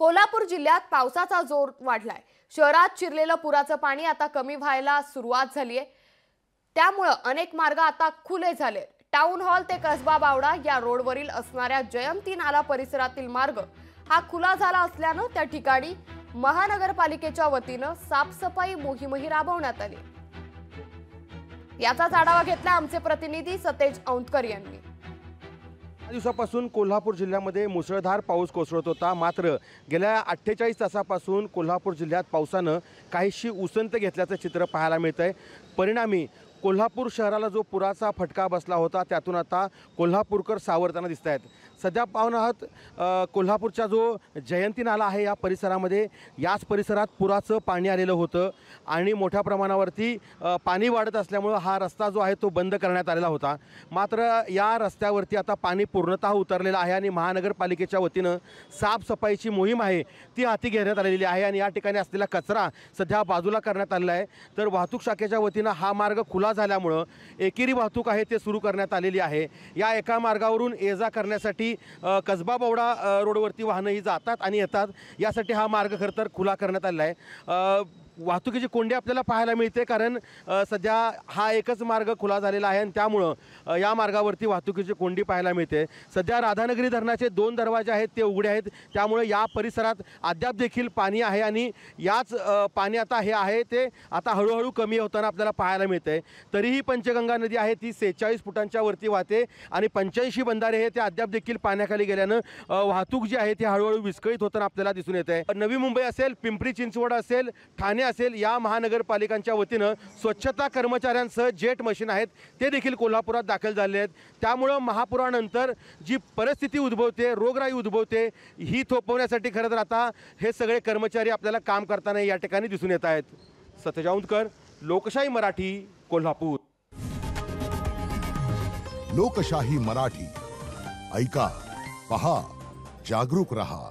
कोल्हापूर जिल्ह्यात पावसाचा जोर वाढलाय। शहरात शिरलेलं पुराचं पाणी आता कमी व्हायला सुरुवात झाली आहे। त्यामुळे अनेक मार्ग आता खुले झाले। टाउन हॉल ते कसबा बावडा या रोडवरील असणाऱ्या जयंती नाला परिसरातील मार्ग हा खुला झाला असल्याने त्या ठिकाणी महानगरपालिकेच्या वतीने साफसफाई मोहीमही राबवण्यात आली। याचा आढावा घेतला आमचे प्रतिनिधी सतेज औंधकर यांनी। दिवसापासून कोल्हापूर जिल्ह्यामध्ये मुसळधार पाऊस कोसळत होता। मात्र गेल्या 48 तासापासून कोल्हापूर जिल्ह्यात पावसानं काहीशी उसंत घेतल्याचं चित्र पाहायला मिळतंय। परिणामी कोल्हापूर शहराला जो पुराचा फटका बसला होता त्यातून आता कोल्हापूरकर सावरताना दिसत आहेत। सध्या पाहून आहात कोल्हापूरचा जो जयंती नाला आहे या परिसरामध्ये याच परिसरात पुराचं पाणी आलेलं होतं आणि मोठ्या प्रमाणावरती पाणी वाढत असल्यामुळे हा रस्ता जो आहे तो बंद करण्यात आलेला होता। मात्र या रस्त्यावरती आता पाणी पूर्णतः उतरलेलं आहे आणि महानगरपालिकेच्या वतीनं साफसफाईची मोहीम आहे ती हाती घेण्यात आलेली आहे आणि या ठिकाणी असलेला कचरा सध्या बाजूला करण्यात आलेला आहे। तर वाहतूक शाखेच्या वतीनं हा मार्ग खुला झाल्यामुळे एकेरी वाहतूक आहे ते सुरू करण्यात आलेली आहे। या एका मार्गावरून ये जा करण्यासाठी कसबा बावडा रोडवरती वाहनं ही जातात आणि येतात, यासाठी हा मार्ग खरं तर खुला करण्यात आलेला आहे। वाहतुकीची कोंडी आपल्याला पाहायला मिळते कारण सध्या हा एकच मार्ग खुला झालेला आहे आणि त्यामुळं या मार्गावरती वाहतुकीची कोंडी पाहायला मिळते। सध्या राधानगरी धरणाचे 2 दरवाजे आहेत ते उघडे आहेत, त्यामुळे या परिसरात अद्याप देखील पाणी आहे आणि याच पाणी आता हे आहे ते आता हळूहळू कमी होताना आपल्याला पाहायला मिळते। तरीही पंचगंगा नदी आहे ती 46 फुटांच्या वरती वाहते आणि 85 बंधारे हे ते अद्याप देखील पाण्याखाली गेल्यानं वाहतूक जी आहे ती हळूहळू विस्कळीत होताना आपल्याला दिसून येते। नवी मुंबई असेल, पिंपरी चिंचवड असेल, ठाणे असेल, या महानगरपालिकांच्या वतीनं स्वच्छता कर्मचाऱ्यांसह जेट मशीन आहेत ते देखील कोल्हापुरात दाखल झाले आहेत। त्यामुळे महापुरानंतर जी परिस्थिती उद्भवते, रोगराई उद्भवते, ही थोपवण्यासाठी खरं तर आता हे सगळे कर्मचारी आपल्याला काम करताना या ठिकाणी दिसून येत आहेत। सतेज औंधकर, लोकशाही मराठी, कोल्हापूर। लोकशाही मराठी, ऐका, पहा, जागरूक रहा।